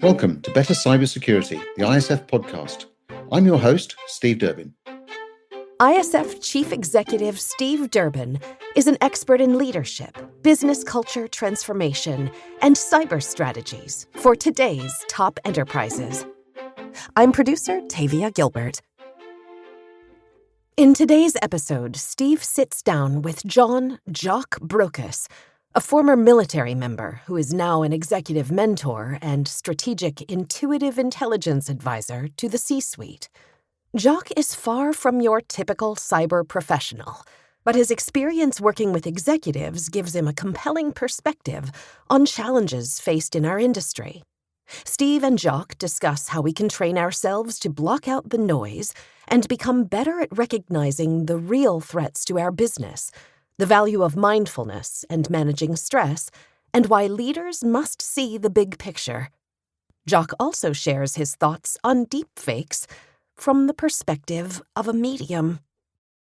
Welcome to Better Cybersecurity, the ISF podcast. I'm your host, Steve Durbin. ISF Chief Executive Steve Durbin is an expert in leadership, business culture transformation, and cyber strategies for today's top enterprises. I'm producer Tavia Gilbert. In today's episode, Steve sits down with Jock Brocas, a former military member who is now an executive mentor and strategic intuitive intelligence advisor to the C-suite. Jock is far from your typical cyber professional, but his experience working with executives gives him a compelling perspective on challenges faced in our industry. Steve and Jock discuss how we can train ourselves to block out the noise and become better at recognizing the real threats to our business, the value of mindfulness and managing stress, and why leaders must see the big picture. Jock also shares his thoughts on deepfakes from the perspective of a medium.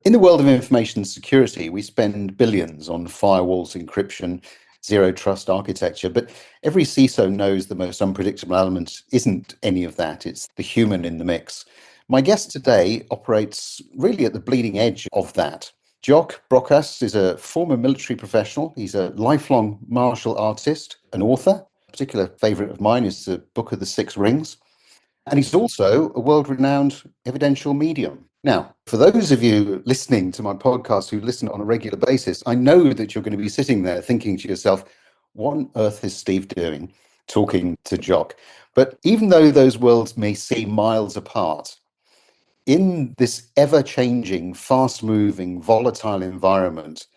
In the world of information security, we spend billions on firewalls, encryption, zero trust architecture, but every CISO knows the most unpredictable element isn't any of that. It's the human in the mix. My guest today operates really at the bleeding edge of that. Jock Brocas is a former military professional. He's a lifelong martial artist, an author. A particular favorite of mine is the Book of the Six Rings. And he's also a world-renowned evidential medium. Now, for those of you listening to my podcast who listen on a regular basis, I know that you're going to be sitting there thinking to yourself, what on earth is Steve doing talking to Jock? But even though those worlds may seem miles apart, in this ever-changing, fast-moving, volatile environment,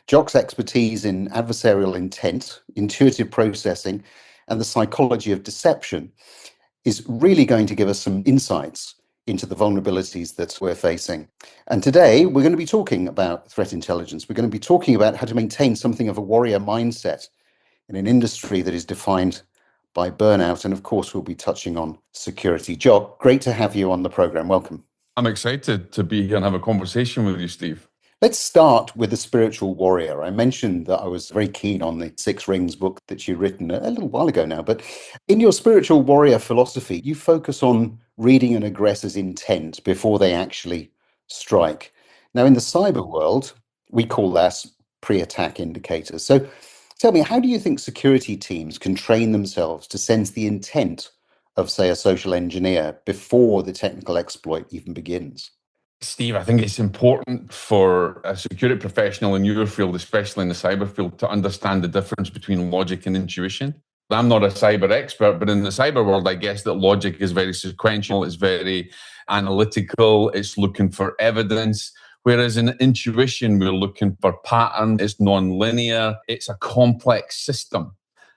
Jock's expertise in adversarial intent, intuitive processing, and the psychology of deception is really going to give us some insights into the vulnerabilities that we're facing. And today, we're going to be talking about threat intelligence. We're going to be talking about how to maintain something of a warrior mindset in an industry that is defined by burnout. And of course, we'll be touching on security. Jock, great to have you on the program. Welcome. I'm excited to be here and have a conversation with you, Steve. Let's start with the spiritual warrior. I mentioned that I was very keen on the Six Rings book that you'd written a little while ago now, but in your spiritual warrior philosophy, you focus on reading an aggressor's intent before they actually strike. Now, in the cyber world, we call that pre-attack indicators. So tell me, how do you think security teams can train themselves to sense the intent of, say, a social engineer before the technical exploit even begins? Steve, I think it's important for a security professional in your field, especially in the cyber field, to understand the difference between logic and intuition. I'm not a cyber expert, but in the cyber world, I guess that logic is very sequential, it's very analytical, it's looking for evidence. Whereas in intuition, we're looking for pattern, it's non-linear, it's a complex system.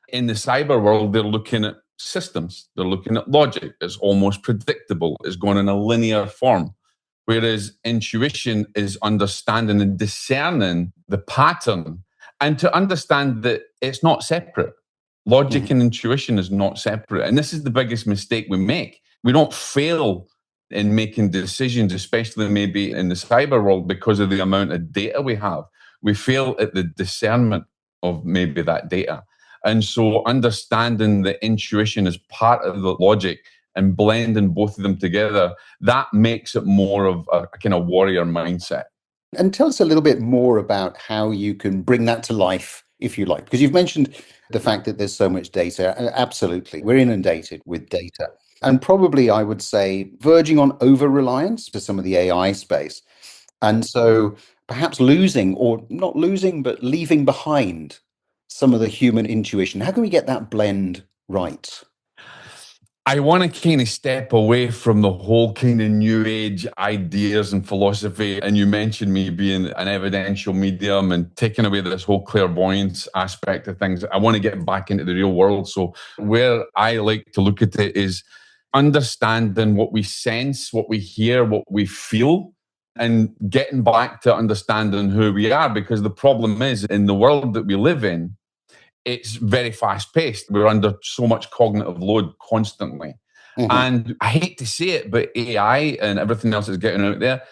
In the cyber world, they're looking at systems, they're looking at logic, it's almost predictable, it's going in a linear form. Whereas intuition is understanding and discerning the pattern and to understand that it's not separate. Logic and intuition is not separate. And this is the biggest mistake we make. We don't fail in making decisions, especially maybe in the cyber world, because of the amount of data we have. We fail at the discernment of maybe that data. And so understanding the intuition as part of the logic and blending both of them together, that makes it more of a kind of warrior mindset. And tell us a little bit more about how you can bring that to life, if you like, because you've mentioned the fact that there's so much data. Absolutely. We're inundated with data. And probably, I would say, verging on over-reliance to some of the AI space. And so perhaps losing, or not losing, but leaving behind some of the human intuition. How can we get that blend right? I want to kind of step away from the whole kind of new age ideas and philosophy. And you mentioned me being an evidential medium and taking away this whole clairvoyance aspect of things. I want to get back into the real world. So where I like to look at it is understanding what we sense, what we hear, what we feel, and getting back to understanding who we are. Because the problem is, in the world that we live in, it's very fast paced. We're under so much cognitive load constantly. And I hate to say it, but AI and everything else that's getting out there,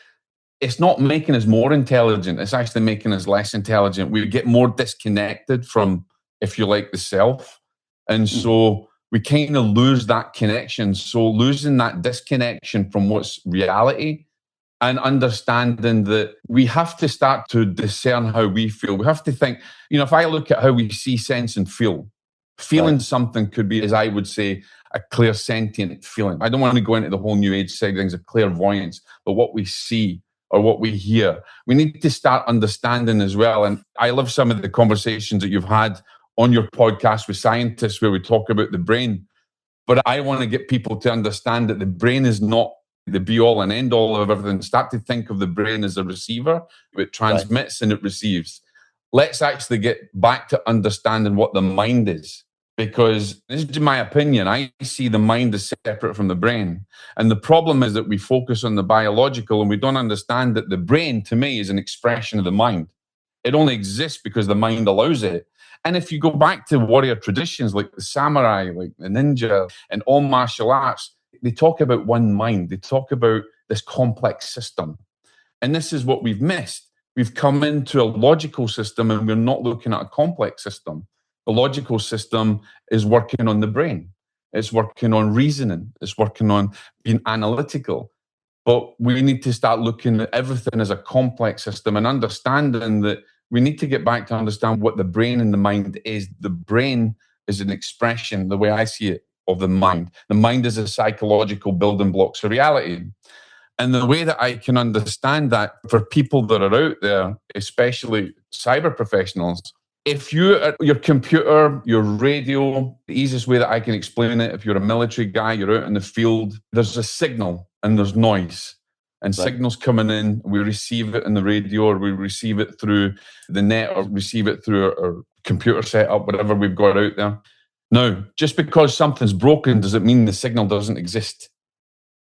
it's not making us more intelligent. It's actually making us less intelligent. We get more disconnected from, if you like, the self. And so we kind of lose that connection. So losing that disconnection from what's reality and understanding that we have to start to discern how we feel. We have to think, if I look at how we see, sense, and feel, feeling something could be, as I would say, a clear sentient feeling. I don't want to go into the whole new age side of things of clairvoyance, but what we see or what we hear, we need to start understanding as well. And I love some of the conversations that you've had on your podcast with scientists where we talk about the brain. But I want to get people to understand that the brain is not the be all and end all of everything. Start to think of the brain as a receiver. It transmits and it receives. Let's actually get back to understanding what the mind is. Because this is my opinion. I see the mind as separate from the brain. And the problem is that we focus on the biological and we don't understand that the brain, to me, is an expression of the mind. It only exists because the mind allows it. And if you go back to warrior traditions like the samurai, like the ninja, and all martial arts, they talk about one mind. They talk about this complex system. And this is what we've missed. We've come into a logical system and we're not looking at a complex system. The logical system is working on the brain. It's working on reasoning. It's working on being analytical. But we need to start looking at everything as a complex system and understanding that we need to get back to understand what the brain and the mind is. The brain is an expression, the way I see it, of the mind. The mind is a psychological building blocks of reality. And the way that I can understand that for people that are out there, especially cyber professionals, if your computer, your radio, the easiest way that I can explain it, if you're a military guy, you're out in the field, there's a signal and there's noise. And signals coming in, we receive it in the radio or we receive it through the net or receive it through our computer setup, whatever we've got out there. Now, just because something's broken, does it mean the signal doesn't exist?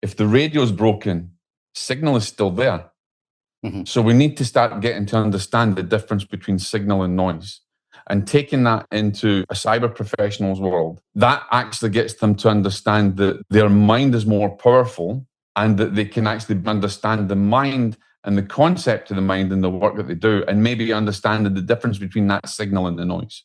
If the radio's broken, signal is still there. So we need to start getting to understand the difference between signal and noise. And taking that into a cyber professional's world, that actually gets them to understand that their mind is more powerful and that they can actually understand the mind and the concept of the mind and the work that they do, and maybe understanding the difference between that signal and the noise.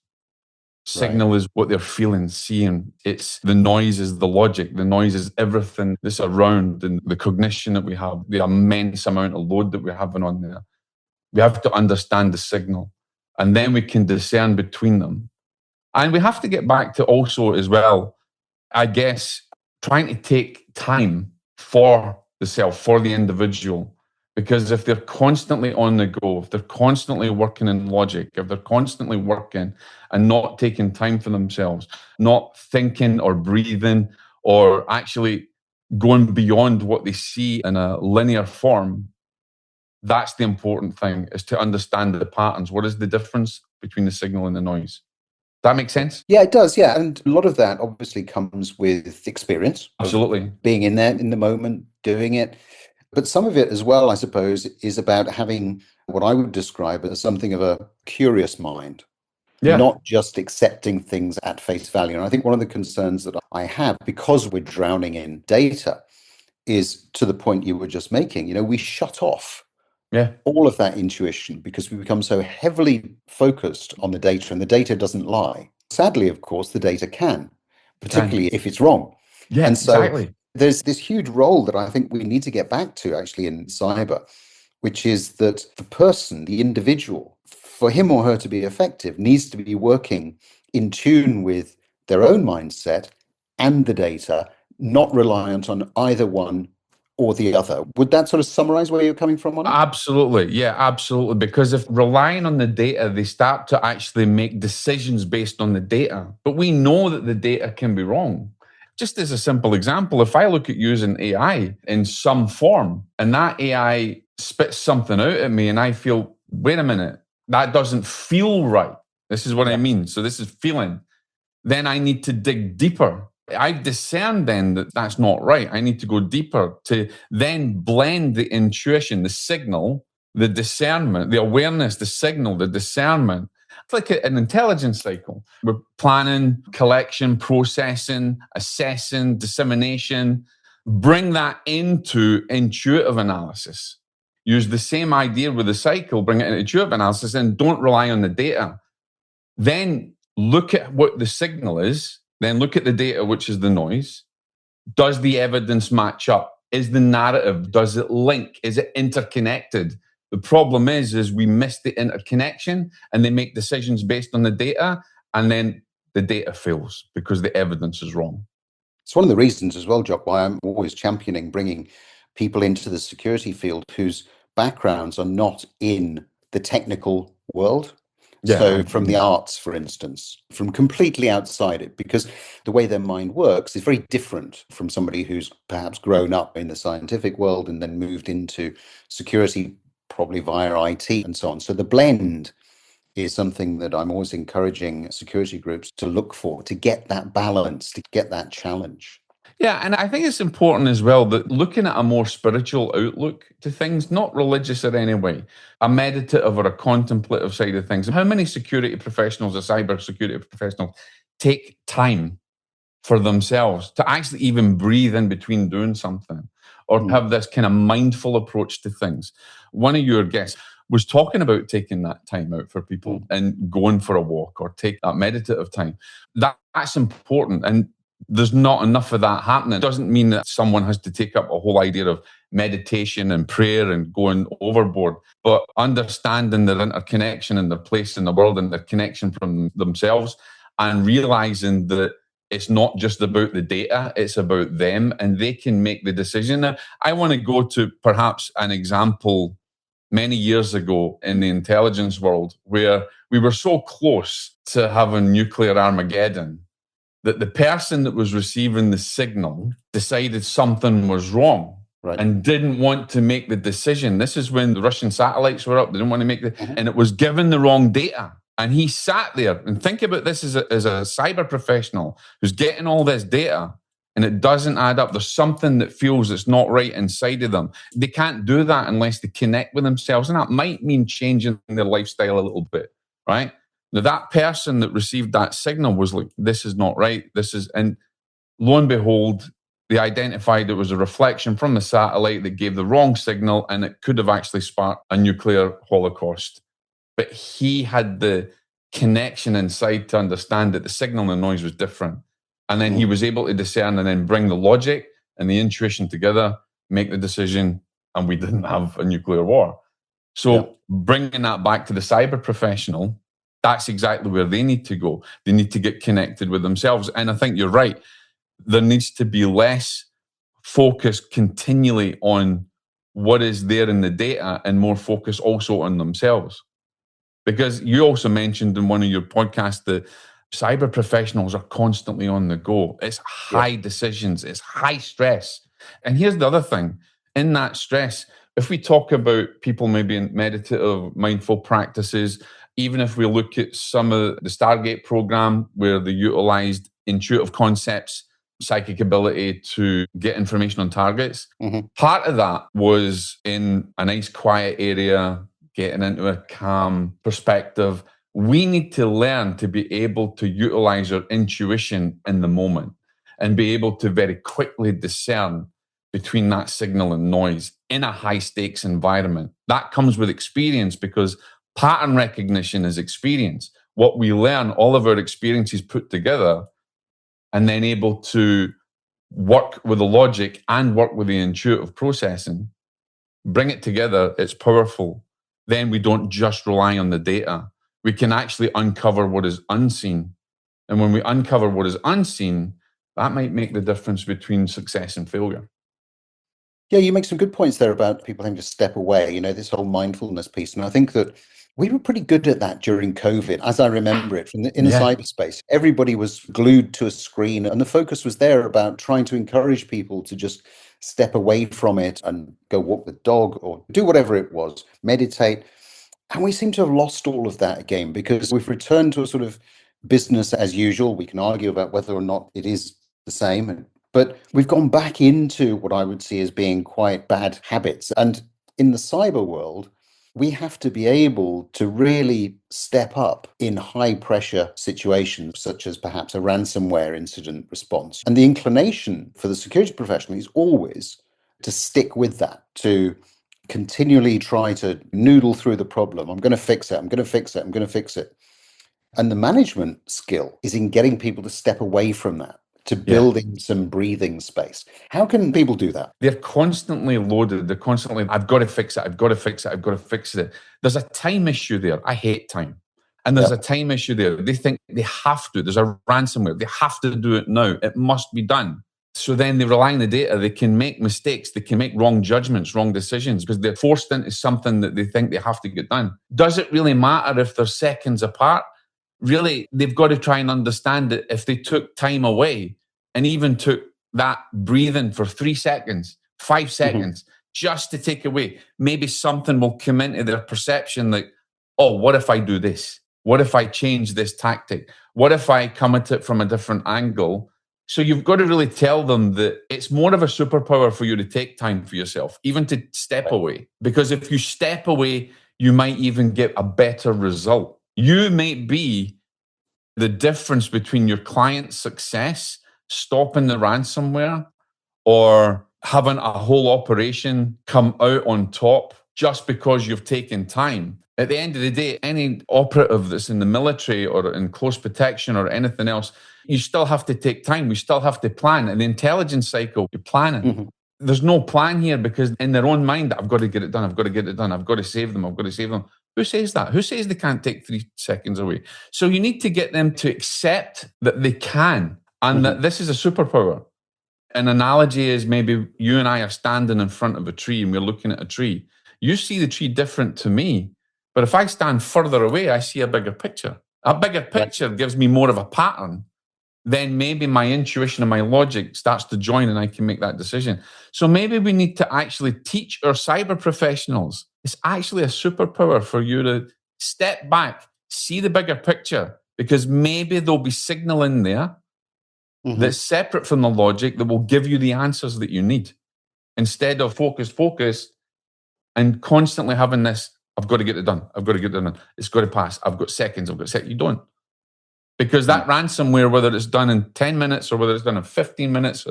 Signal is what they're feeling, seeing. It's the noise is the logic. The noise is everything that's around and the cognition that we have, the immense amount of load that we're having on there. We have to understand the signal and then we can discern between them. And we have to get back to also as well, I guess, trying to take time for the self, for the individual. Because if they're constantly on the go, if they're constantly working in logic, if they're constantly working and not taking time for themselves, not thinking or breathing or actually going beyond what they see in a linear form, that's the important thing, is to understand the patterns. What is the difference between the signal and the noise? That makes sense? Yeah, it does. Yeah. And a lot of that obviously comes with experience. Absolutely. Being in there in the moment, doing it. But some of it as well, I suppose, is about having what I would describe as something of a curious mind, not just accepting things at face value. And I think one of the concerns that I have, because we're drowning in data, is to the point you were just making. We shut off all of that intuition because we become so heavily focused on the data, and the data doesn't lie. Sadly, of course, the data can, particularly if it's wrong. Yeah, and so exactly. There's this huge role that I think we need to get back to actually in cyber, which is that the person, the individual, for him or her to be effective, needs to be working in tune with their own mindset and the data, not reliant on either one or the other. Would that sort of summarize where you're coming from on it? Absolutely. Yeah, absolutely. Because if relying on the data, they start to actually make decisions based on the data. But we know that the data can be wrong. Just as a simple example, if I look at using AI in some form and that AI spits something out at me and I feel, wait a minute, that doesn't feel right. This is what I mean. So this is feeling. Then I need to dig deeper. I've discerned then that that's not right. I need to go deeper to then blend the intuition, the signal, the discernment, the awareness, the signal, the discernment. It's like an intelligence cycle. We're planning, collection, processing, assessing, dissemination. Bring that into intuitive analysis. Use the same idea with the cycle, bring it into intuitive analysis, and don't rely on the data. Then look at what the signal is, then look at the data, which is the noise. Does the evidence match up? Is the narrative, does it link? Is it interconnected? The problem is we miss the interconnection and they make decisions based on the data, and then the data fails because the evidence is wrong. It's one of the reasons as well, Jock, why I'm always championing bringing people into the security field whose backgrounds are not in the technical world. So from the arts, for instance, from completely outside it, because the way their mind works is very different from somebody who's perhaps grown up in the scientific world and then moved into security, probably via IT and so on. So the blend is something that I'm always encouraging security groups to look for, to get that balance, to get that challenge. Yeah, and I think it's important as well that looking at a more spiritual outlook to things, not religious in any way, a meditative or a contemplative side of things. How many security professionals or cyber security professionals take time for themselves to actually even breathe in between doing something, or have this kind of mindful approach to things? One of your guests was talking about taking that time out for people and going for a walk or take that meditative time. That's important. And there's not enough of that happening. It doesn't mean that someone has to take up a whole idea of meditation and prayer and going overboard, but understanding their interconnection and their place in the world and their connection from themselves, and realizing that it's not just about the data, it's about them, and they can make the decision. Now, I want to go to perhaps an example many years ago in the intelligence world where we were so close to having nuclear Armageddon that the person that was receiving the signal decided something was wrong. Right. And didn't want to make the decision. This is when the Russian satellites were up. They didn't want to make and it was given the wrong data. And he sat there, and think about this as a cyber professional who's getting all this data and it doesn't add up. There's something that feels it's not right inside of them. They can't do that unless they connect with themselves. And that might mean changing their lifestyle a little bit, right? Now, that person that received that signal was like, this is not right. And lo and behold, they identified it was a reflection from the satellite that gave the wrong signal, and it could have actually sparked a nuclear holocaust. But he had the connection inside to understand that the signal and the noise was different. And then he was able to discern and then bring the logic and the intuition together, make the decision, and we didn't have a nuclear war. So bringing that back to the cyber professional, that's exactly where they need to go. They need to get connected with themselves. And I think you're right. There needs to be less focus continually on what is there in the data and more focus also on themselves. Because you also mentioned in one of your podcasts that cyber professionals are constantly on the go. It's high decisions, it's high stress. And here's the other thing. In that stress, if we talk about people maybe in meditative, mindful practices, even if we look at some of the Stargate program where they utilized intuitive concepts, psychic ability to get information on targets, part of that was in a nice quiet area, getting into a calm perspective. We need to learn to be able to utilize our intuition in the moment and be able to very quickly discern between that signal and noise in a high stakes environment. That comes with experience, because pattern recognition is experience. What we learn, all of our experiences put together, and then able to work with the logic and work with the intuitive processing, bring it together, it's powerful. Then we don't just rely on the data. We can actually uncover what is unseen. And when we uncover what is unseen, that might make the difference between success and failure. Yeah, you make some good points there about people having to step away, this whole mindfulness piece. And I think that we were pretty good at that during COVID, as I remember it, in the cyberspace. Everybody was glued to a screen, and the focus was there about trying to encourage people to just step away from it and go walk the dog or do whatever it was, meditate. And we seem to have lost all of that again, because we've returned to a sort of business as usual. We can argue about whether or not it is the same, but we've gone back into what I would see as being quite bad habits. And in the cyber world, we have to be able to really step up in high pressure situations, such as perhaps a ransomware incident response. And the inclination for the security professional is always to stick with that, to continually try to noodle through the problem. I'm going to fix it. I'm going to fix it. I'm going to fix it. And the management skill is in getting people to step away from that, to Yeah. building some breathing space. How can people do that? They're constantly loaded. They're constantly, I've got to fix it. I've got to fix it. I've got to fix it. There's a time issue there. I hate time. And there's a time issue there. They think they have to. There's a ransomware. They have to do it now. It must be done. So then they rely on the data. They can make mistakes. They can make wrong judgments, wrong decisions because they're forced into something that they think they have to get done. Does it really matter if they're seconds apart? Really, they've got to try and understand that if they took time away and even took that breathing for 3 seconds, 5 seconds, just to take away, maybe something will come into their perception like, oh, what if I do this? What if I change this tactic? What if I come at it from a different angle? So you've got to really tell them that it's more of a superpower for you to take time for yourself, even to step away. Because if you step away, you might even get a better result. You might be the difference between your client's success, stopping the ransomware, or having a whole operation come out on top just because you've taken time. At the end of the day, any operative that's in the military or in close protection or anything else, you still have to take time. We still have to plan. In the intelligence cycle, you're planning. There's no plan here because in their own mind, I've got to get it done. I've got to get it done. I've got to save them. I've got to save them. Who says that? Who says they can't take 3 seconds away? So you need to get them to accept that they can and that this is a superpower. An analogy is maybe you and I are standing in front of a tree and we're looking at a tree. You see the tree different to me, but if I stand further away, I see a bigger picture. A bigger picture gives me more of a pattern. Then maybe my intuition and my logic starts to join and I can make that decision. So maybe we need to actually teach our cyber professionals. It's actually a superpower for you to step back, see the bigger picture, because maybe there'll be signal in there that's separate from the logic that will give you the answers that you need. Instead of focus, and constantly having this, I've got to get it done. I've got to get it done. It's got to pass. I've got seconds. You don't. Because that ransomware, whether it's done in 10 minutes or whether it's done in 15 minutes,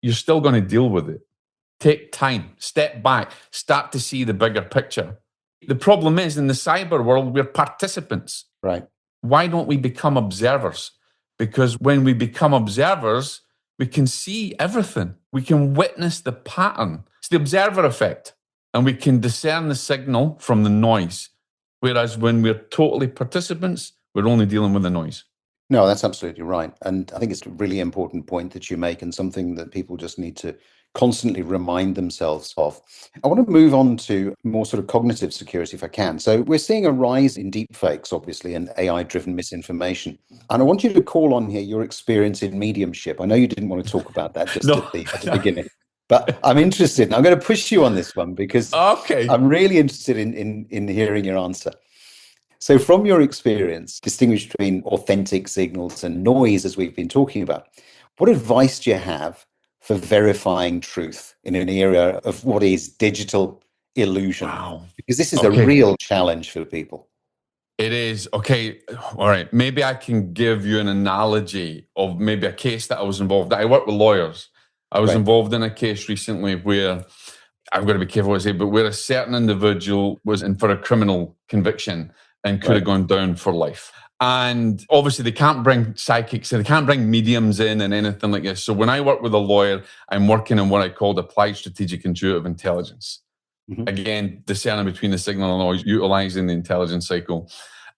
you're still going to deal with it. Take time, step back, start to see the bigger picture. The problem is in the cyber world, we're participants. Right. Why don't we become observers? Because when we become observers, we can see everything. We can witness the pattern. It's the observer effect. And we can discern the signal from the noise. Whereas when we're totally participants, we're only dealing with the noise. No, that's absolutely right. And I think it's a really important point that you make and something that people just need to constantly remind themselves of. I want to move on to more sort of cognitive security if I can. So we're seeing a rise in deepfakes, obviously, and AI-driven misinformation. And I want you to call on here your experience in mediumship. I know you didn't want to talk about that just at the beginning, but I'm interested. I'm going to push you on this one because I'm really interested in hearing your answer. So from your experience, distinguish between authentic signals and noise, as we've been talking about, what advice do you have for verifying truth in an era of what is digital illusion? Wow. Because this is a real challenge for people. It is. Okay. All right. Maybe I can give you an analogy of maybe a case that I was involved in. I work with lawyers. I was involved in a case recently where, I've got to be careful what I say, but where a certain individual was in for a criminal conviction and could have gone down for life. And obviously they can't bring psychics, they can't bring mediums in and anything like this. So when I work with a lawyer, I'm working on what I call applied strategic intuitive intelligence. Again, discerning between the signal and noise, utilizing the intelligence cycle.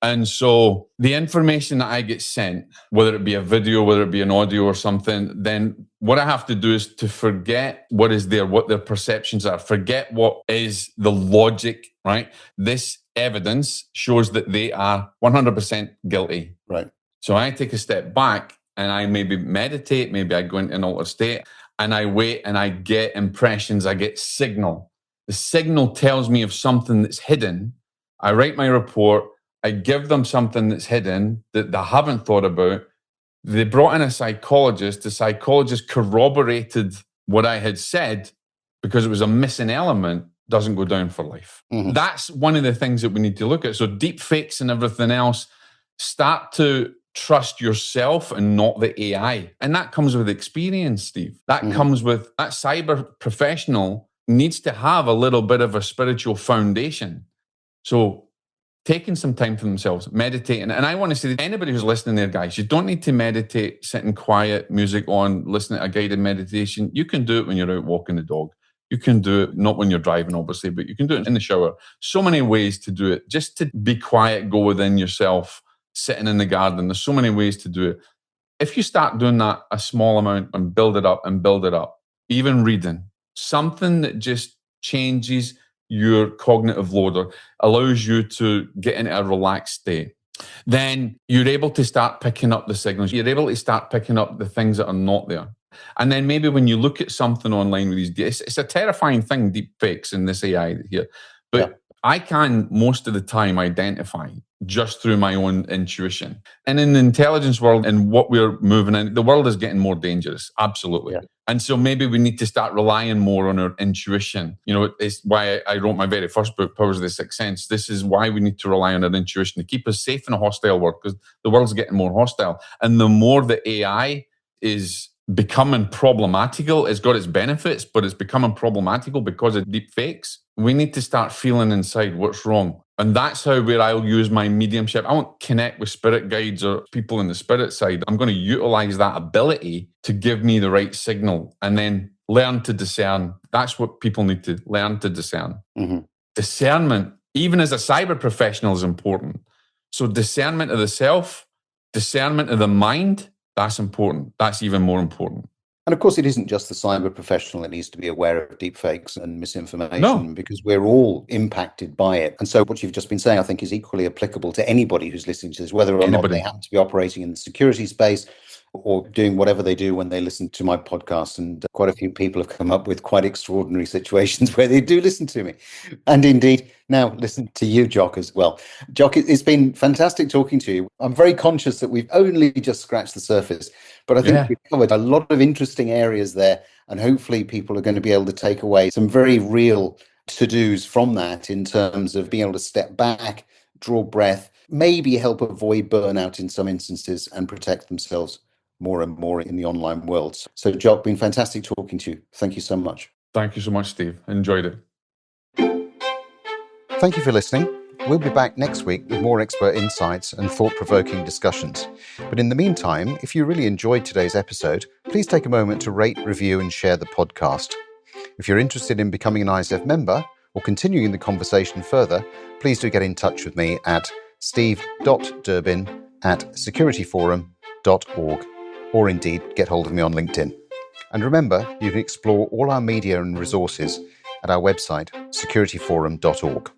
And so the information that I get sent, whether it be a video, whether it be an audio or something, then what I have to do is to forget what is there, what their perceptions are, forget what is the logic, right? This evidence shows that they are 100% guilty. Right. So I take a step back and I maybe meditate, maybe I go into an altered state and I wait and I get impressions, I get signal. The signal tells me of something that's hidden. I write my report. I give them something that's hidden that they haven't thought about. They brought in a psychologist. The psychologist corroborated what I had said because it was a missing element, doesn't go down for life. That's one of the things that we need to look at. So deep fakes and everything else, start to trust yourself and not the AI. And that comes with experience, Steve. That comes with that cyber professional needs to have a little bit of a spiritual foundation. So taking some time for themselves, meditating. And I want to say to anybody who's listening there, guys, you don't need to meditate, sitting quiet, music on, listening to a guided meditation. You can do it when you're out walking the dog. You can do it, not when you're driving, obviously, but you can do it in the shower. So many ways to do it. Just to be quiet, go within yourself, sitting in the garden. There's so many ways to do it. If you start doing that a small amount and build it up, even reading, something that just changes your cognitive load or allows you to get into a relaxed state, then you're able to start picking up the signals. You're able to start picking up the things that are not there. And then maybe when you look at something online with these, it's a terrifying thing, deep fakes in this AI here. But I can most of the time identify just through my own intuition. And in the intelligence world and what we're moving in, the world is getting more dangerous. Absolutely. Yeah. And so maybe we need to start relying more on our intuition. You know, it's why I wrote my very first book, Powers of the Sixth Sense. This is why we need to rely on our intuition to keep us safe in a hostile world, because the world's getting more hostile. And the more the AI is becoming problematical, it's got its benefits, but it's becoming problematical because of deep fakes. We need to start feeling inside what's wrong. And that's where I'll use my mediumship. I won't connect with spirit guides or people in the spirit side. I'm going to utilize that ability to give me the right signal and then learn to discern. That's what people need to learn to discern. Mm-hmm. Discernment, even as a cyber professional, is important. So discernment of the self, discernment of the mind, that's important. That's even more important. And of course, it isn't just the cyber professional that needs to be aware of deepfakes and misinformation, because we're all impacted by it. And so what you've just been saying, I think, is equally applicable to anybody who's listening to this, whether or not they happen to be operating in the security space or doing whatever they do when they listen to my podcast. And quite a few people have come up with quite extraordinary situations where they do listen to me. And indeed, now listen to you, Jock, as well. Jock, it's been fantastic talking to you. I'm very conscious that we've only just scratched the surface, but I think we've covered a lot of interesting areas there. And hopefully people are going to be able to take away some very real to-dos from that in terms of being able to step back, draw breath, maybe help avoid burnout in some instances and protect themselves more and more in the online world. So, Jock, been fantastic talking to you. Thank you so much. Thank you so much, Steve. Enjoyed it. Thank you for listening. We'll be back next week with more expert insights and thought-provoking discussions. But in the meantime, if you really enjoyed today's episode, please take a moment to rate, review, and share the podcast. If you're interested in becoming an ISF member or continuing the conversation further, please do get in touch with me at steve.durbin@securityforum.org. or indeed get hold of me on LinkedIn. And remember, you can explore all our media and resources at our website, securityforum.org.